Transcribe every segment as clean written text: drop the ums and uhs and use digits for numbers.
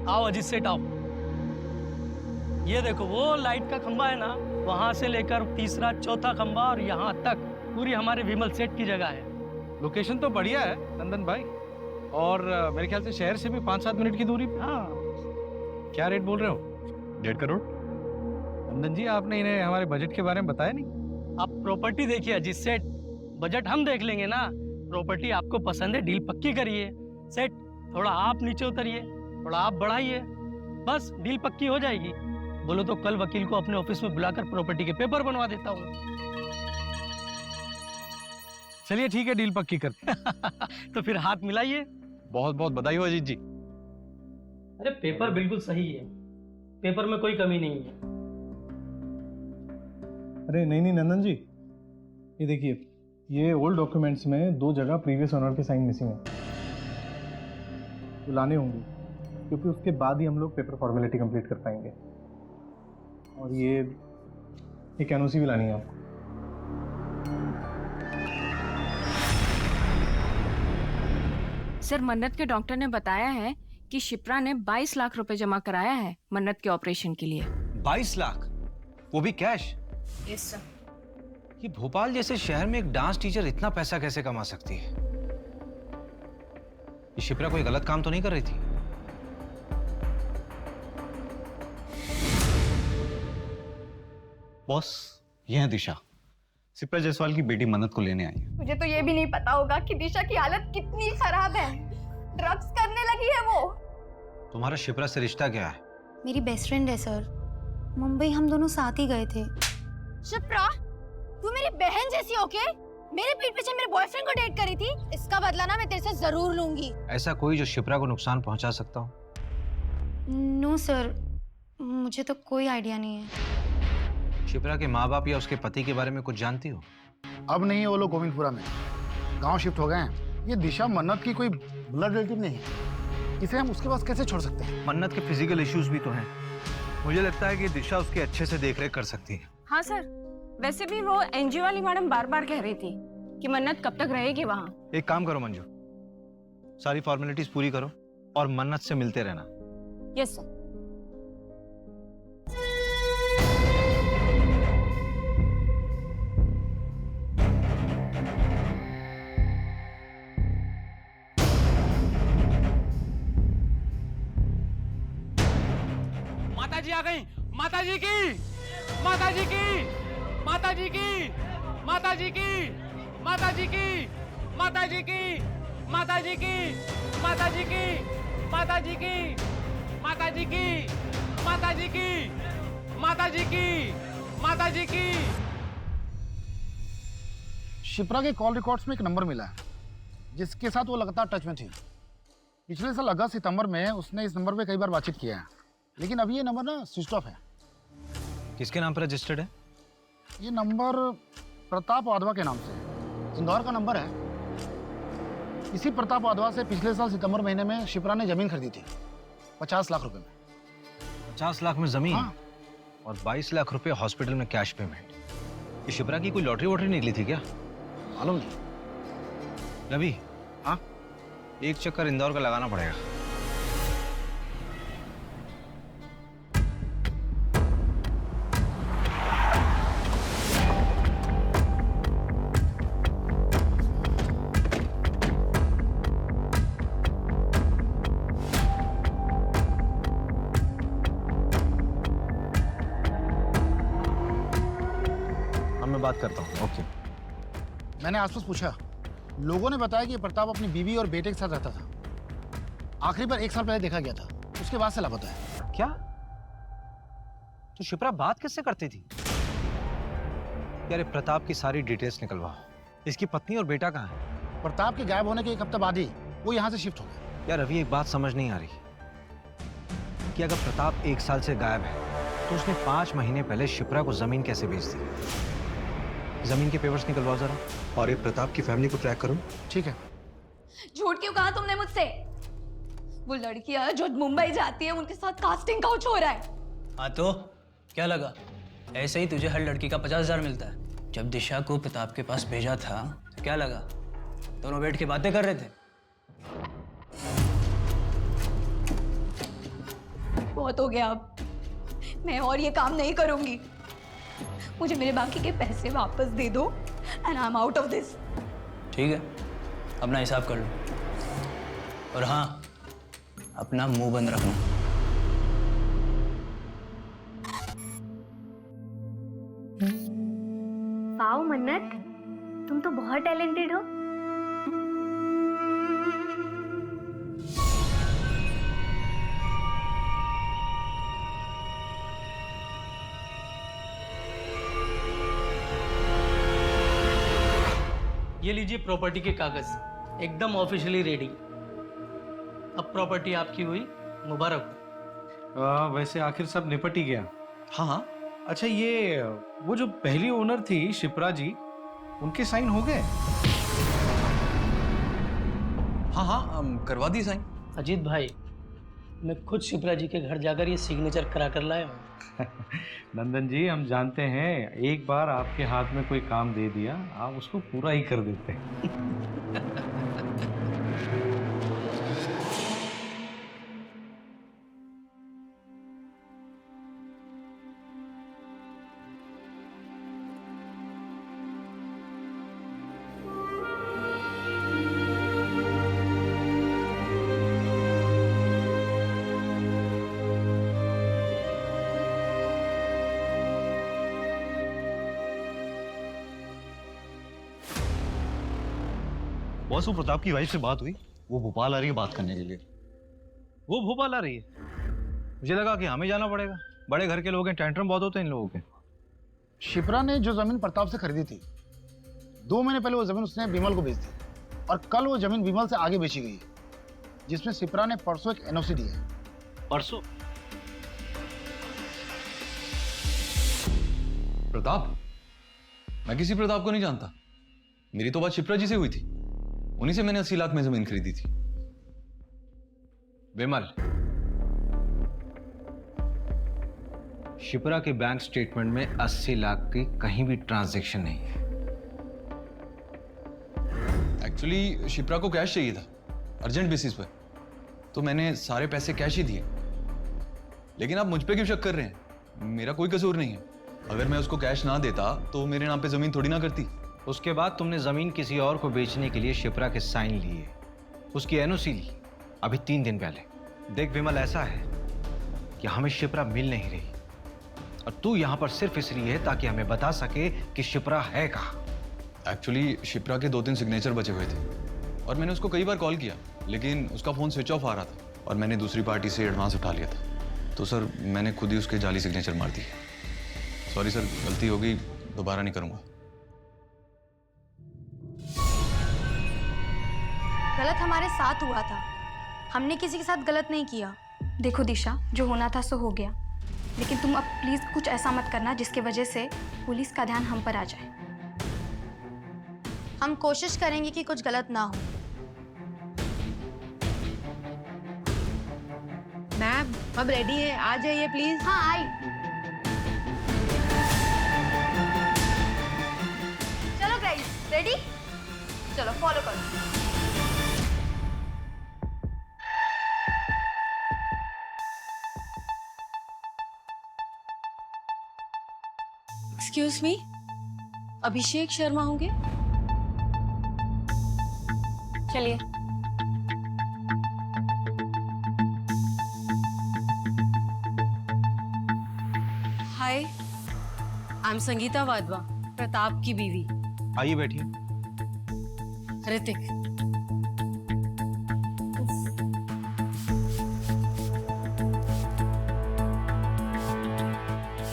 आओ अजीत सेठ आओ। ये देखो वो लाइट का खंबा है ना, वहां से लेकर तीसरा चौथा खंबा और यहाँ तक पूरी हमारे विमल सेठ की जगह है। लोकेशन तो बढ़िया है नंदन भाई, और मेरे ख्याल से शहर से भी 5-7 मिनट की दूरी पे। हाँ। क्या रेट बोल रहे हो? 1.5 करोड़। नंदन जी, आपने इन्हें हमारे बजट के बारे में बताया नहीं? आप प्रॉपर्टी देखिए अजीत सेठ, बजट हम देख लेंगे ना। प्रॉपर्टी आपको पसंद है, डील पक्की करिए। सेठ थोड़ा आप नीचे उतरिए, थोड़ा आप बढ़ाइए, बस डील पक्की हो जाएगी। बोलो तो कल वकील को अपने ऑफिस में बुलाकर प्रॉपर्टी के पेपर बनवा देता हूँ। चलिए ठीक है, डील पक्की करते हैं। तो फिर हाथ मिलाइए। बहुत बहुत बधाई हो अजीत जी। अरे पेपर बिल्कुल सही है, पेपर में कोई कमी नहीं है। अरे नहीं नहीं नंदन जी, ये देखिए, ये ओल्ड डॉक्यूमेंट्स में 2 जगह प्रीवियस ओनर के साइन मिसिंग है, तो लाने होंगे, क्योंकि उसके बाद ही हम लोग पेपर फॉर्मेलिटी कंप्लीट कर पाएंगे। और ये एक एनओसी भी लानी है आपको। सर, मन्नत के डॉक्टर ने बताया है कि शिप्रा ने 22 लाख रुपए जमा कराया है मन्नत के ऑपरेशन के लिए। 22 लाख, वो भी कैश? Yes sir. ये भोपाल जैसे शहर में एक डांस टीचर इतना पैसा कैसे कमा सकती है? ये शिप्रा कोई गलत काम तो नहीं कर रही थी? बॉस, ये है दिशा, शिप्रा जायसवाल की बेटी मन्नत को लेने आई है। मुझे तो ये भी नहीं पता होगा कि दिशा की हालत कितनी खराब है। ड्रग्स करने लगी है वो। तुम्हारा शिप्रा से रिश्ता क्या है? मेरी बेस्ट फ्रेंड है सर, मुंबई हम दोनों साथ ही गए थे। शिप्रा, तू मेरी बहन जैसी होके मेरे पीठ पीछे मेरे बॉयफ्रेंड को डेट करी थी। इसका बदला ना मैं तेरे से जरूर लूंगी। ऐसा कोई जो शिप्रा को नुकसान पहुंचा सकता हो? नो सर, मुझे तो कोई आइडिया नहीं है। शिप्रा के माँ बाप या उसके पति के बारे में कुछ जानती हो? अब नहीं है वो लोग गोविंदपुरा में, गांव शिफ्ट हो गए हैं। ये दिशा मन्नत की कोई ब्लड रिलेटिव नहीं है, इसे हम उसके पास कैसे छोड़ सकते हैं? मन्नत के फिजिकल इश्यूज भी तो हैं। मुझे लगता है कि दिशा उसके अच्छे से देखरेख कर सकती है। हाँ सर, वैसे भी वो एनजीओ वाली मैडम बार बार कह रही थी कि मन्नत कब तक रहेगी वहाँ। एक काम करो मंजू, सारी फॉर्मेलिटीज पूरी करो और मन्नत से मिलते रहना। Yes sir. माताजी आ गई। माताजी की, माताजी की, माताजी की, माताजी की, माताजी की, माताजी की, माताजी की, माताजी की, माताजी की, माताजी की, माताजी की, माताजी की, माताजी की। शिप्रा के कॉल रिकॉर्ड्स में एक नंबर मिला है जिसके साथ वो लगातार टच में थी। पिछले साल अगस्त सितंबर में उसने इस नंबर पे कई बार बातचीत किया है, लेकिन अभी ये नंबर ना स्विच ऑफ है। किसके नाम पर रजिस्टर्ड है? ये नंबर प्रताप वाधवा के नाम से है, इंदौर का नंबर है। इसी प्रताप वाधवा से पिछले साल सितंबर महीने में शिप्रा ने जमीन खरीदी थी 50 लाख रुपए में। 50 लाख में जमीन? हाँ। और 22 लाख रुपए हॉस्पिटल में कैश पेमेंट। ये शिप्रा की कोई लॉटरी वॉटरी निकली थी क्या? मालूम नहीं। रवि, हाँ, एक चक्कर इंदौर का लगाना पड़ेगा। मैं बात करता हूँ। ओके। मैंने आसपास पूछा, लोगों ने बताया कि प्रताप अपनी बीवी और बेटे के साथ रहता था। आखिरी बार 1 साल पहले देखा गया था, उसके बाद से लापता है। क्या? तो शिप्रा बात किससे करती थी? यार प्रताप की सारी डिटेल्स निकलवाओ। इसकी पत्नी और बेटा कहाँ है? प्रताप के गायब होने के 1 हफ्ते बाद ही वो यहाँ से शिफ्ट हो गया। यार अभी एक बात समझ नहीं आ रही कि अगर प्रताप 1 साल से गायब है तो उसने 5 महीने पहले शिप्रा को जमीन कैसे बेच दी? जमीन के पेपर्स निकलवाओ जरा, और ये प्रताप की फैमिली को ट्रैक करो। ठीक है। झूठ क्यों कहा तुमने मुझसे? वो लड़कियां जो मुंबई जाती है उनके साथ कास्टिंग काउच हो रहा है। हाँ तो क्या लगा? ऐसे ही तुझे हर लड़की का 50,000 मिलता है। जब दिशा को प्रताप के पास भेजा था तो क्या लगा? दोनों बैठ के बातें कर रहे थे। बहुत हो गया अब। मैं और ये काम नहीं करूंगी। मुझे मेरे बाकी के पैसे वापस दे दो and I am out of this. ठीक है, अपना हिसाब कर लो, और हाँ, अपना मुंह बंद रखना। वाओ मन्नत, तुम तो बहुत टैलेंटेड हो। ये लीजिए प्रॉपर्टी के कागज, एकदम ऑफिशियली रेडी। अब प्रॉपर्टी आपकी हुई, मुबारक हो। वैसे आखिर सब निपट ही गया। हाँ हाँ, अच्छा, ये वो जो पहली ओनर थी शिप्रा जी, उनके साइन हो गए? हाँ हाँ, करवा दी साइन। अजीत भाई, मैं खुद शिप्रा जी के घर जाकर ये सिग्नेचर करा कर लाया हूँ। नंदन जी, हम जानते हैं एक बार आपके हाथ में कोई काम दे दिया, आप उसको पूरा ही कर देते हैं। बॉस, वो प्रताप की वाइफ से बात हुई, वो भोपाल आ रही है बात करने के लिए। वो भोपाल आ रही है? मुझे लगा कि हमें जाना पड़ेगा, बड़े घर के लोग हैं, टेंट्रम बहुत होते हैं इन लोगों के। शिप्रा ने जो जमीन प्रताप से खरीदी थी, 2 महीने पहले वो जमीन उसने विमल को बेच दी, और कल वो जमीन विमल से आगे बेची गई है, जिसमें शिप्रा ने परसों एक एनओसी दी है। परसों? प्रताप? मैं किसी प्रताप को नहीं जानता। मेरी तो बात शिप्रा जी से हुई थी, उन्हीं से मैंने 80 लाख में जमीन खरीदी थी। विमल, शिप्रा के बैंक स्टेटमेंट में 80 लाख की कहीं भी ट्रांजैक्शन नहीं है। एक्चुअली शिप्रा को कैश चाहिए था, अर्जेंट बेसिस पर, तो मैंने सारे पैसे कैश ही दिए। लेकिन आप मुझ पे क्यों शक कर रहे हैं? मेरा कोई कसूर नहीं है। अगर मैं उसको कैश ना देता तो मेरे नाम पे जमीन थोड़ी ना करती। उसके बाद तुमने जमीन किसी और को बेचने के लिए शिप्रा के साइन लिए, उसकी एनओसी ली अभी 3 दिन पहले। देख विमल, ऐसा है कि हमें शिप्रा मिल नहीं रही, और तू यहां पर सिर्फ इसलिए है ताकि हमें बता सके कि शिप्रा है कहां। एक्चुअली शिप्रा के 2-3 सिग्नेचर बचे हुए थे, और मैंने उसको कई बार कॉल किया, लेकिन उसका फोन स्विच ऑफ आ रहा था, और मैंने दूसरी पार्टी से एडवांस उठा लिया था। तो सर, मैंने खुद ही उसके जाली सिग्नेचर मार दिए। सॉरी सर, गलती हो गई, दोबारा नहीं करूंगा। गलत हमारे साथ हुआ था, हमने किसी के साथ गलत नहीं किया। देखो दिशा, जो होना था सो हो गया, लेकिन तुम अब प्लीज कुछ ऐसा मत करना जिसकी वजह से पुलिस का ध्यान हम पर आ जाए। हम कोशिश करेंगे कि कुछ गलत ना हो। मैम, अब रेडी है, आ जाइए प्लीज। हाँ, आई। चलो गाइस, रेडी? चलो फॉलो करो। एक्सक्यूज मी, अभिषेक शर्मा होंगे? चलिए। हाय, आई एम संगीता वाधवा, प्रताप की बीवी। आइए बैठिए। ऋतिक।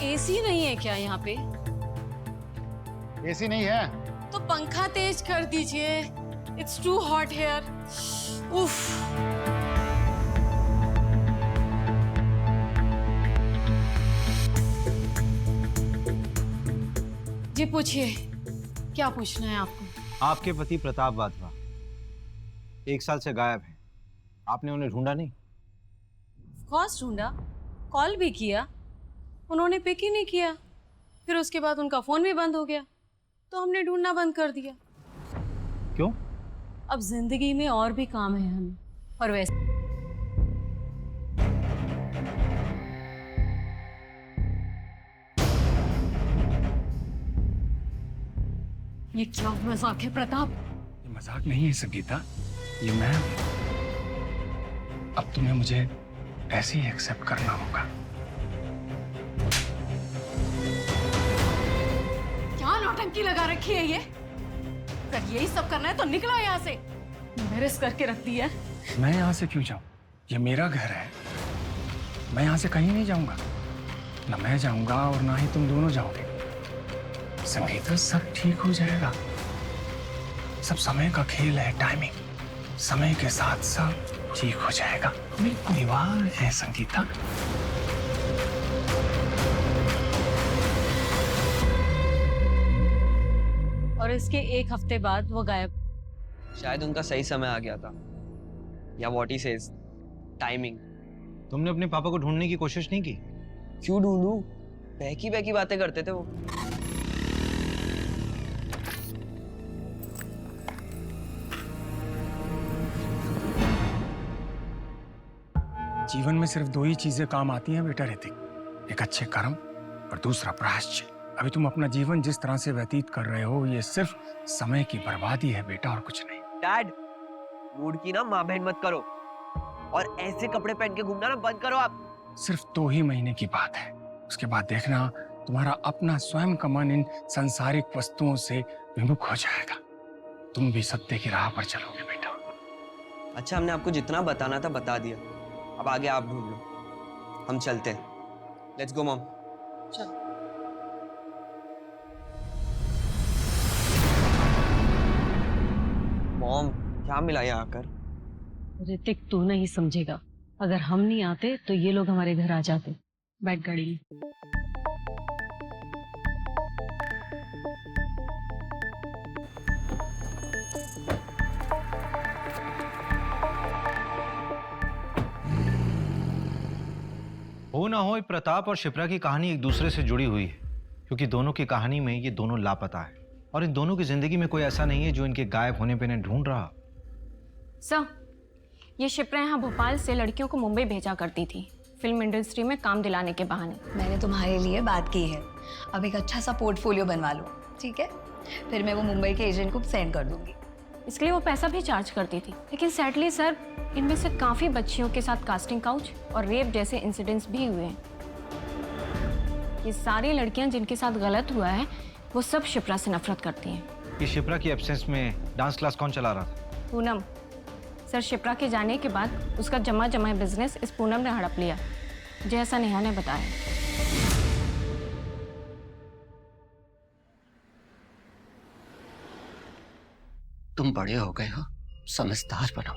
एसी नहीं है क्या यहाँ पे? एसी नहीं है तो पंखा तेज कर दीजिए। It's too hot here. उफ। जी पूछिए, क्या पूछना है आपको? आपके पति प्रताप वाधवा 1 साल से गायब है, आपने उन्हें ढूंढा नहीं? कॉस ढूंढा, कॉल भी किया, उन्होंने पिक ही नहीं किया। फिर उसके बाद उनका फोन भी बंद हो गया, तो हमने ढूंढना बंद कर दिया। क्यों? अब जिंदगी में और भी काम है हमें, और वैसे ये क्या मजाक है प्रताप? ये मजाक नहीं है संगीता, ये मैं। अब तुम्हें मुझे ऐसे ही एक्सेप्ट करना होगा। क्या नौटंकी लगा रखी है ये? अगर यही सब करना है तो निकलो यहाँ से। मैरिज करके रख दी है। मैं यहाँ से क्यों जाऊँ? ये मेरा घर है। मैं यहाँ से कहीं नहीं जाऊंगा। ना मैं जाऊंगा और ना ही तुम दोनों जाओगे। संगीता, सब ठीक हो जाएगा। सब समय का खेल है, टाइमिंग। समय के साथ सब ठीक हो जाएगा। मेरी परिवार है संगीता। और इसके एक हफ्ते बाद वो गायब। शायद उनका सही समय आ गया था, या व्हाट ही सेज, टाइमिंग। तुमने अपने पापा को ढूंढने की कोशिश नहीं की? क्यों ढूंढूं? बहकी बहकी बातें करते थे वो। जीवन में सिर्फ दो ही चीजें काम आती हैं बेटा ऋतिक, एक अच्छे कर्म और दूसरा प्रायश्चित। अभी तुम अपना जीवन जिस तरह से व्यतीत कर रहे हो, ये सिर्फ समय की बर्बादी है बेटा, और कुछ नहीं। डैड, मूड की ना माँ बहन मत करो, और ऐसे कपड़े पहन के घूमना ना बंद करो आप। सिर्फ 2 ही महीने की बात है, उसके बाद देखना तुम्हारा अपना स्वयं का मन इन सांसारिक वस्तुओं से विमुख हो जाएगा। तुम भी सत्य की राह पर चलोगे बेटा। अच्छा, हमने आपको जितना बताना था बता दिया, अब आगे आप ढूंढ लो। हम चलते हैं। Let's go mom. चलो। मॉम, क्या मिला यहाँ आकर? ऋतिक, तू नहीं समझेगा। अगर हम नहीं आते तो ये लोग हमारे घर आ जाते। बैठ गाड़ी में। हो ना हो, प्रताप और शिप्रा की कहानी एक दूसरे से जुड़ी हुई है, क्योंकि दोनों की कहानी में ये दोनों लापता है और इन दोनों की जिंदगी में कोई ऐसा नहीं है जो इनके गायब होने पे इन्हें ढूंढ रहा। सर, ये शिप्रा यहाँ भोपाल से लड़कियों को मुंबई भेजा करती थी, फिल्म इंडस्ट्री में काम दिलाने के बहाने। मैंने तुम्हारे लिए बात की है, अब एक अच्छा सा पोर्टफोलियो बनवा लो, ठीक है? फिर मैं वो मुंबई के एजेंट को सेंड कर दूंगी। इसके लिए वो पैसा भी चार्ज करती थी, लेकिन सैडली सर, इनमें से काफ़ी बच्चियों के साथ कास्टिंग काउच और रेप जैसे इंसिडेंट्स भी हुए हैं। ये सारी लड़कियां जिनके साथ गलत हुआ है, वो सब शिप्रा से नफरत करती हैं। कि शिप्रा की एब्सेंस में डांस क्लास कौन चला रहा था? पूनम। सर, शिप्रा के जाने के बाद उसका जमा बिजनेस इस पूनम ने हड़प लिया, जैसा नेहा ने बताया। तुम बड़े हो गए हो, समझदार बनो,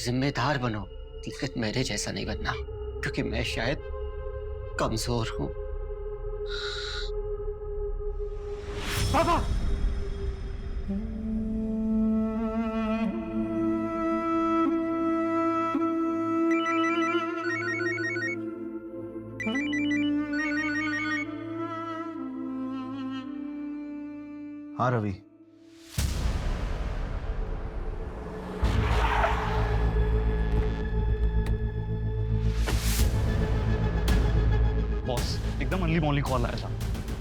जिम्मेदार बनो, लेकिन मेरे जैसा नहीं बनना, क्योंकि मैं शायद कमजोर हूं। पापा! हाँ रवि। बॉस, एकदम अनली मॉनली कॉल आया था।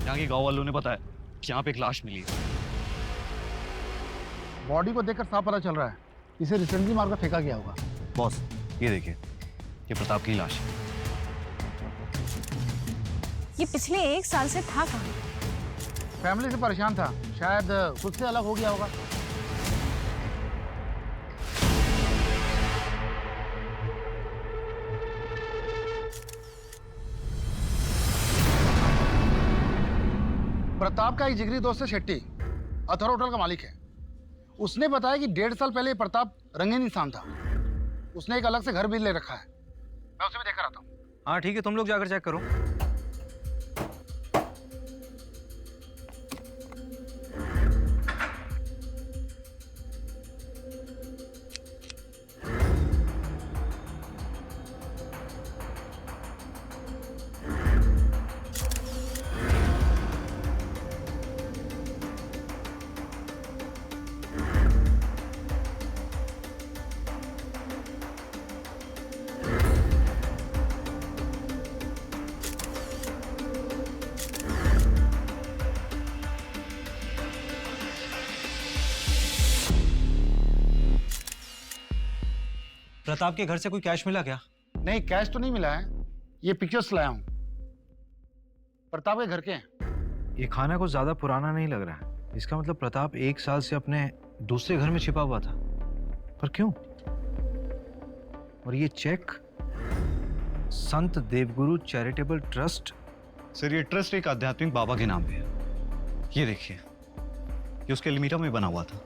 यहाँ के गांव वालों ने बताया कि यहाँ पे एक लाश मिली है। बॉडी को देखकर साफ पता चल रहा है, इसे रिसेंटली मारकर फेंका गया होगा। बॉस, ये देखिए, ये प्रताप की लाश है। ये पिछले 1 साल से था कहाँ? फैमिली से परेशान था, शायद खुद से अलग हो गया होगा। प्रताप का एक जिगरी दोस्त है शेट्टी, अथर होटल का मालिक है। उसने बताया कि 1.5 साल पहले प्रताप रंगीन इंसान था। उसने एक अलग से घर भी ले रखा है। मैं उसे भी देखकर आता हूँ। हाँ ठीक है, तुम लोग जाकर चेक करो। प्रताप के घर से कोई कैश मिला क्या? नहीं, कैश तो नहीं मिला है, ये पिक्चर्स लाया हूँ, प्रताप के घर के हैं। ये खाना कुछ ज्यादा पुराना नहीं लग रहा है। इसका मतलब प्रताप 1 साल से अपने दूसरे घर में छिपा हुआ था। पर क्यों? और ये चेक संत देवगुरु चैरिटेबल ट्रस्ट। सर ये ट्रस्ट एक आध्यात्मिक बाबा के नाम पे है। ये देखिए, ये उसके एल्मीरा में बना हुआ था।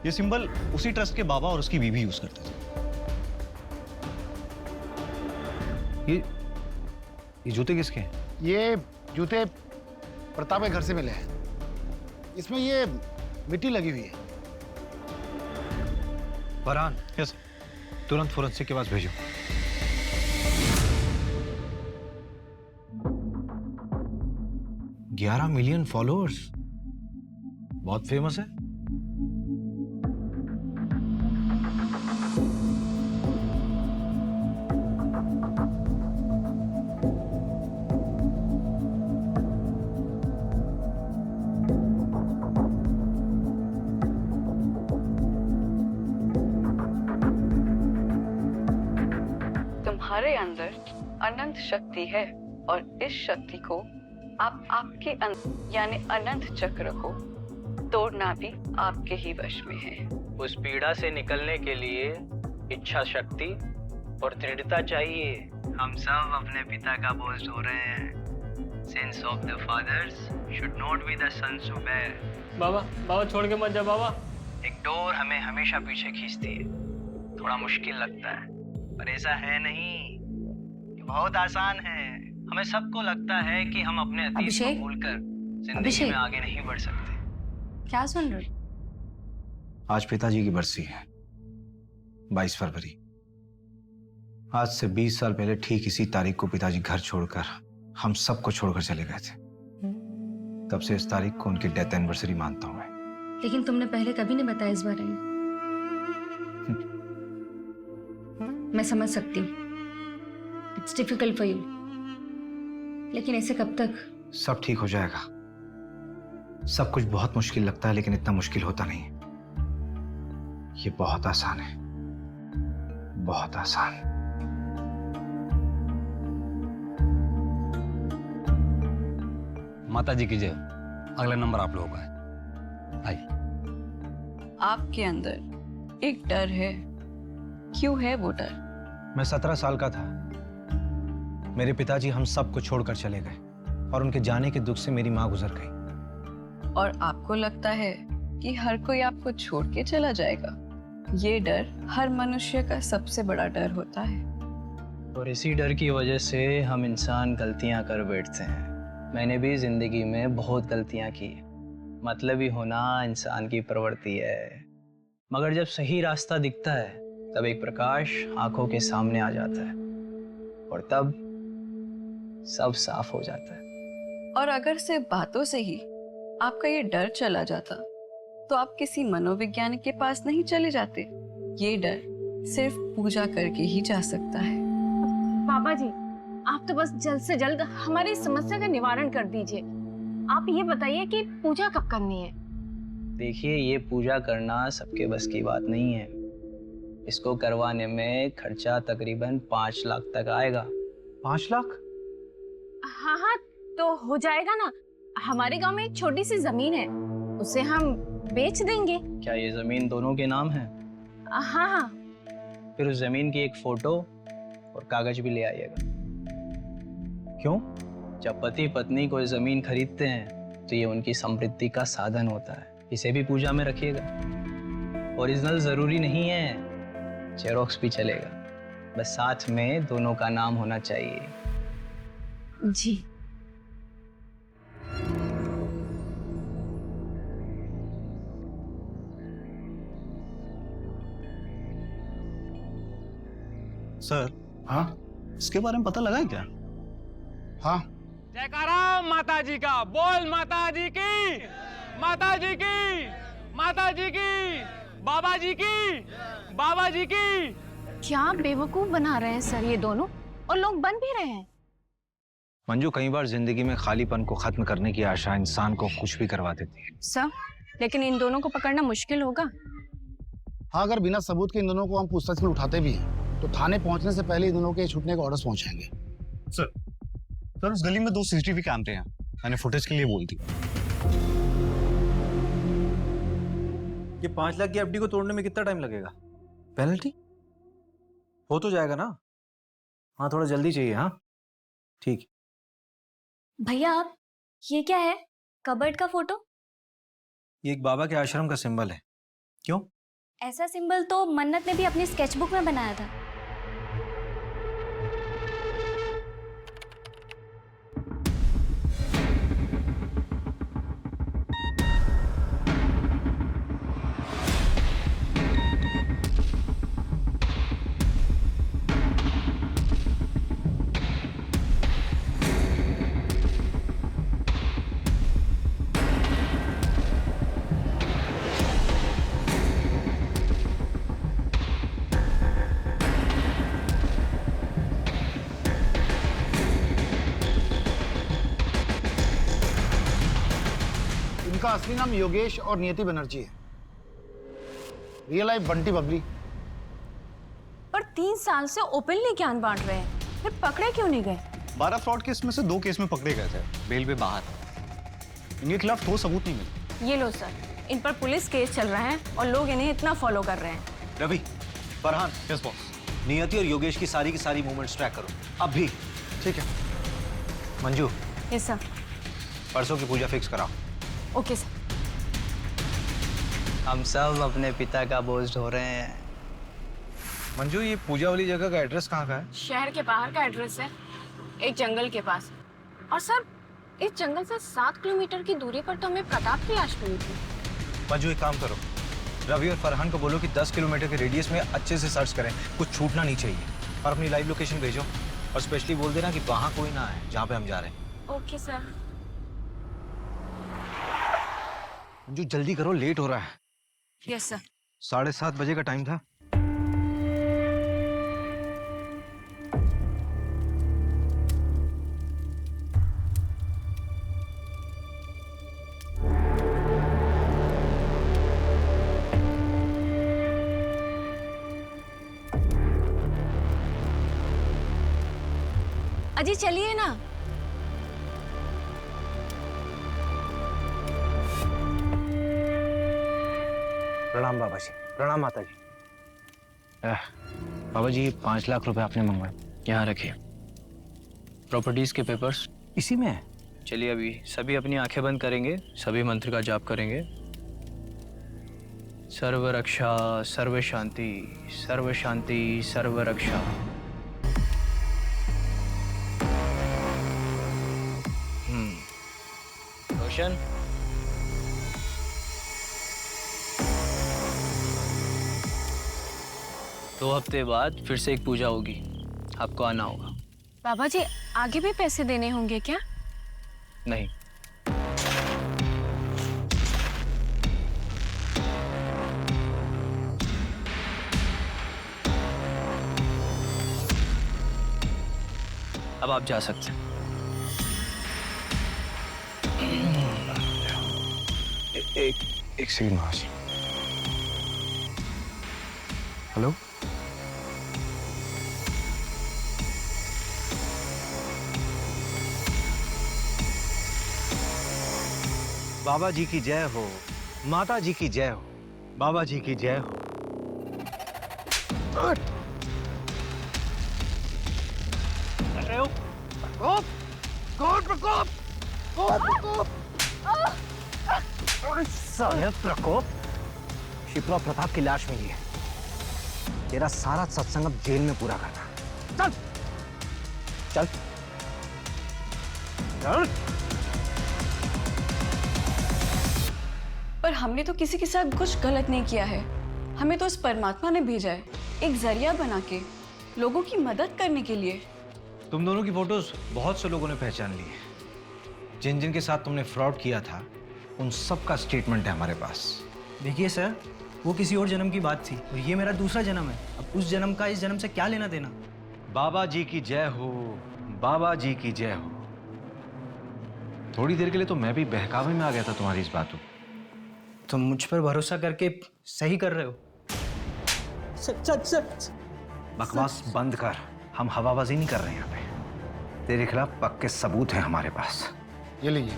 ये सिंबल उसी ट्रस्ट के बाबा और उसकी बीवी यूज करते थे। ये जूते किसके हैं? ये जूते प्रताप के घर से मिले हैं। इसमें ये मिट्टी लगी हुई है। फरहान, यस, तुरंत फोरेंसिक के पास भेजो। $11 मिलियन फॉलोअर्स, बहुत फेमस है। तुम्हारे अंदर अनंत शक्ति है और इस शक्ति को आप आपके यानी अनंत चक्र को तोड़ना भी आपके ही वश में है। उस पीड़ा से निकलने के लिए इच्छा शक्ति और दृढ़ता चाहिए। हम सब अपने पिता का बोझ ढो रहे हैं। Sins of the fathers should not be the sons to bear। बाबा छोड़ के मत जा बाबा। एक डोर हमें हमेशा पीछे खींचती है। थोड़ा मुश्किल लगता है, पर ऐसा है नहीं, ये बहुत आसान है। हमें सबको लगता है कि हम अपने अतीत को भूलकर जिंदगी में आगे नहीं बढ़ सकते। क्या सुन रहे? आज पिताजी की बरसी है, 22 फरवरी। आज से 20 साल पहले ठीक इसी तारीख को पिताजी घर छोड़कर हम सबको छोड़कर चले गए थे। तब से इस तारीख को उनकी डेथ एनिवर्सरी मानता हूं मैं। लेकिन तुमने पहले कभी नहीं बताया इस बारे में। मैं समझ सकती हूँ, इट्स डिफिकल्ट फॉर यू, लेकिन ऐसे कब तक? सब ठीक हो जाएगा। सब कुछ बहुत मुश्किल लगता है, लेकिन इतना मुश्किल होता नहीं। ये बहुत आसान है, बहुत आसान। माता जी की जय। अगला नंबर आप लोगों का है, आइए। आपके अंदर एक डर है, क्यों है वो डर? मैं 17 साल का था, मेरे पिताजी हम सबको छोड़कर चले गए और उनके जाने के दुख से मेरी माँ गुजर गई। और आपको लगता है कि हर कोई आपको छोड़ के चला जाएगा? ये डर हर मनुष्य का सबसे बड़ा डर होता है। और इसी डर की वजह से हम इंसान गलतियां कर बैठते हैं। मैंने भी जिंदगी में बहुत गलतियां की। मतलबी होना इंसान की प्रवृत्ति है, मगर जब सही रास्ता दिखता है तब एक प्रकाश आंखों के सामने आ जाता है और तब सब साफ हो जाता है। और अगर सिर्फ बातों से ही आपका ये डर चला जाता तो आप किसी मनोवैज्ञानिक के पास नहीं चले जाते। ये डर सिर्फ पूजा करके ही जा सकता है। बाबा जी, आप तो बस जल्द से जल्द हमारी इस समस्या का निवारण कर दीजिए। आप ये बताइए कि पूजा कब करनी है? देखिए, ये पूजा करना सबके बस की बात नहीं है। इसको करवाने में खर्चा तकरीबन 5 लाख तक आएगा। 5 लाख? हाँ, तो हो जाएगा ना। हमारे गांव में एक छोटी सी जमीन है, उसे हम बेच देंगे। क्या ये जमीन दोनों के नाम है? हाँ। फिर उस जमीन की एक फोटो और कागज भी ले आइएगा। क्यों? जब पति पत्नी कोई जमीन खरीदते हैं तो ये उनकी समृद्धि का साधन होता है। इसे भी पूजा में रखिएगा। ओरिजिनल जरूरी नहीं है, जेरोक्स भी चलेगा, बस साथ में दोनों का नाम होना चाहिए। जी। सर, हाँ, इसके बारे में पता लगा है क्या? हाँ। जयकारा माता जी का। बोल माता जी की, माता जी की, माता जी की, बाबा जी की, बाबा जी की। क्या बेवकूफ बना रहे हैं सर ये दोनों? और लोग बन भी रहे हैं। मंजू, कई बार जिंदगी में खालीपन को खत्म करने की आशा इंसान को कुछ भी करवा देती है। सर, लेकिन इन दोनों को पकड़ना मुश्किल होगा। हाँ, अगर बिना सबूत के इन दोनों को हम पूछताछ के लिए उठाते भी हैं तो थाने पहुंचने से पहले इन दोनों के छूटने के ऑर्डर्स पहुंचाएंगे। सर उस गली में 2 सीसीटीवी कैमरे हैं, मैंने फुटेज के लिए बोल दी। ये 5 लाख की एफडी को तोड़ने में कितना टाइम लगेगा? पेनल्टी हो तो जाएगा ना? हाँ, थोड़ा जल्दी चाहिए। हाँ ठीक। भैया आप, ये क्या है? कबर्ड का फोटो? ये एक बाबा के आश्रम का सिंबल है। क्यों? ऐसा सिंबल तो मन्नत ने भी अपनी स्केचबुक में बनाया था। इनका असली नाम योगेश और नियति बनर्जी है। Real life Bunty Babli. पर 3 साल से ओपनली ज्ञान बांट रहे हैं, फिर पकड़े क्यों नहीं गए? 12 फ्रॉड केस में से 2 केस में पकड़े गए थे, बेल पे बाहर। इनके खिलाफ ठोस सबूत नहीं मिले। ये लो सर, इन पर पुलिस केस चल रहा है और लोग इन्हें इतना फॉलो कर रहे हैं। Ravi, Farhan, yes boss. नियति और योगेश की सारी मूवमेंट्स ट्रैक करो अभी। ठीक है। Manju, yes sir. परसों की पूजा फिक्स कराओ। Okay sir. हम सब अपने पिता का बोझ ढो रहे हैं। मंजू, ये पूजा वाली जगह का एड्रेस कहाँ का है? शहर के बाहर का एड्रेस है, एक जंगल के पास। और सर, इस जंगल से 7 किलोमीटर की दूरी पर तो हमें प्रताप की लाश मिली थी। मंजू, एक काम करो, रवि और फरहान को बोलो कि 10 किलोमीटर के रेडियस में अच्छे से सर्च करें, कुछ छूटना नहीं चाहिए। और अपनी लाइव लोकेशन भेजो और स्पेशली बोल देना कि वहाँ कोई ना है जहाँ पे हम जा रहे हैं। Okay sir. मंजू जल्दी करो, लेट हो रहा है। Yes sir. 7:30 बजे का टाइम था। अजी चलिए ना। प्रणाम बाबा जी। प्रणाम माता जी। बाबा जी, 5 लाख रुपए आपने मंगवाए, यहाँ रखिए। प्रॉपर्टीज के पेपर्स इसी में है। चलिए अभी सभी अपनी आंखें बंद करेंगे, सभी मंत्र का जाप करेंगे। सर्व रक्षा, सर्व शांति, सर्व शांति, सर्व रक्षा। रोशन, 2 हफ्ते बाद फिर से एक पूजा होगी, आपको आना होगा। बाबा जी, आगे भी पैसे देने होंगे क्या? नहीं। अब आप जा सकते हैं। एक सेकंड महाशय। हेलो, बाबा जी की जय हो, माता जी की जय हो, बाबा जी की जय हो। प्रकोप, शिप्रा प्रताप की लाश मिली है। तेरा सारा सत्संग अब जेल में पूरा करना। चल चल चल। पर हमने तो किसी के साथ कुछ गलत नहीं किया है। हमें तो उस परमात्मा ने भेजा है, एक जरिया बना के, लोगों की मदद करने के लिए। तुम दोनों की फोटोज बहुत से लोगों ने पहचान ली है। जिन जिन के साथ तुमने फ्रॉड किया था उन सब का स्टेटमेंट है हमारे पास। देखिए सर, वो किसी और जन्म की बात थी और ये मेरा दूसरा जन्म है। अब उस जन्म का इस जन्म से क्या लेना देना? बाबा जी की जय हो, बाबा जी की जय हो। थोड़ी देर के लिए तो मैं भी बहकावे में आ गया था तुम्हारी इस बातों। तुम मुझ पर भरोसा करके सही कर रहे हो। बकवास बंद कर, हम हवाबाजी नहीं कर रहे हैं यहाँ पे। तेरे खिलाफ पक्के सबूत हैं हमारे पास। ये लीजिए।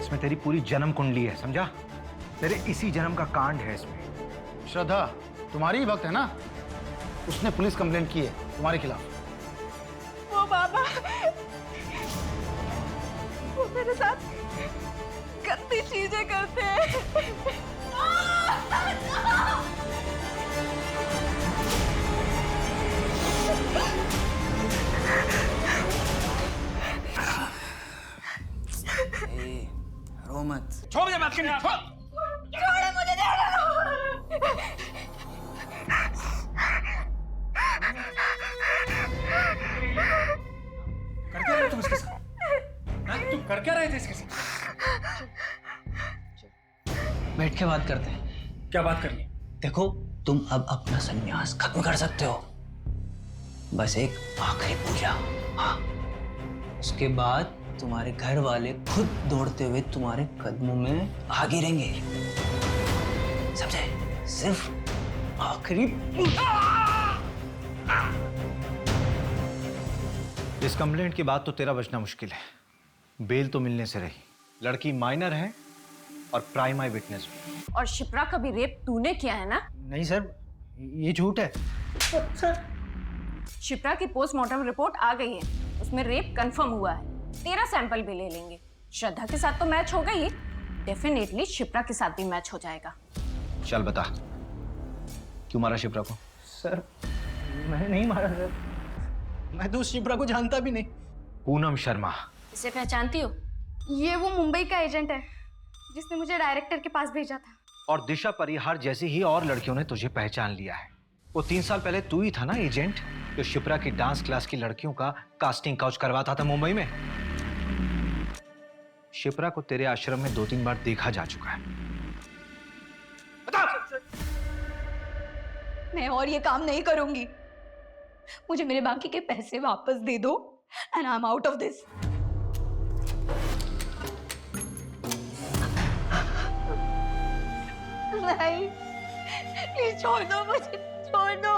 इसमें तेरी पूरी जन्म कुंडली है, समझा? तेरे इसी जन्म का कांड है इसमें। श्रद्धा तुम्हारी ही वक्त है ना, उसने पुलिस कंप्लेंट की है तुम्हारे खिलाफ। वो बाबा वो मेरे साथ गंदी चीजें करते हैं। रो मत। छोड़ मुझे बात करनी, छोड़। छोड़ो मुझे, कर क्या रहे तुम इसके साथ? हाँ? तुम कर क्या रहे थे इसके साथ? बैठ के बात करते हैं। क्या बात करनी? देखो, तुम अब अपना संन्यास खत्म कर सकते हो। बस एक आखिरी पूजा, हाँ। उसके बाद तुम्हारे घर वाले खुद दौड़ते हुए तुम्हारे कदमों में आ गिरेंगे, समझे? सिर्फ आखिरी। इस कंप्लेंट के बाद तो तेरा बचना मुश्किल है। बेल तो मिलने से रही। लड़की माइनर है और प्राइम आई विटनेस भी। और शिप्रा का भी रेप तूने किया है ना? नहीं सर, ये झूठ है। शिप्रा की पोस्टमार्टम रिपोर्ट आ गई है, उसमें रेप कंफर्म हुआ है। तेरा सैंपल भी ले लेंगे। श्रद्धा के साथ तो मैच हो गई, डेफिनेटली शिप्रा के साथ भी मैच हो जाएगा। चल बता, क्यों मारा शिप्रा को? सर, मैंने नहीं मारा सर। मैं तो उस शिप्रा को जानता भी नहीं। पूनम शर्मा। इसे पहचानती हो? ये वो मुंबई का एजेंट है जिसने मुझे डायरेक्टर के पास भेजा था। और दिशा परिहार जैसी ही और लड़कियों ने तुझे पहचान लिया है। वो 3 साल पहले तू ही था ना एजेंट जो शिप्रा की डांस क्लास की लड़कियों का कास्टिंग काउच करवाता था मुंबई में। शिप्रा को तेरे आश्रम में 2-3 बार देखा जा चुका है। मैं और ये काम नहीं करूंगी। मुझे मेरे बाकी के पैसे वापस दे दो and I am out of this. नहीं, प्लीज छोड़ दो मुझे, छोड़ दो।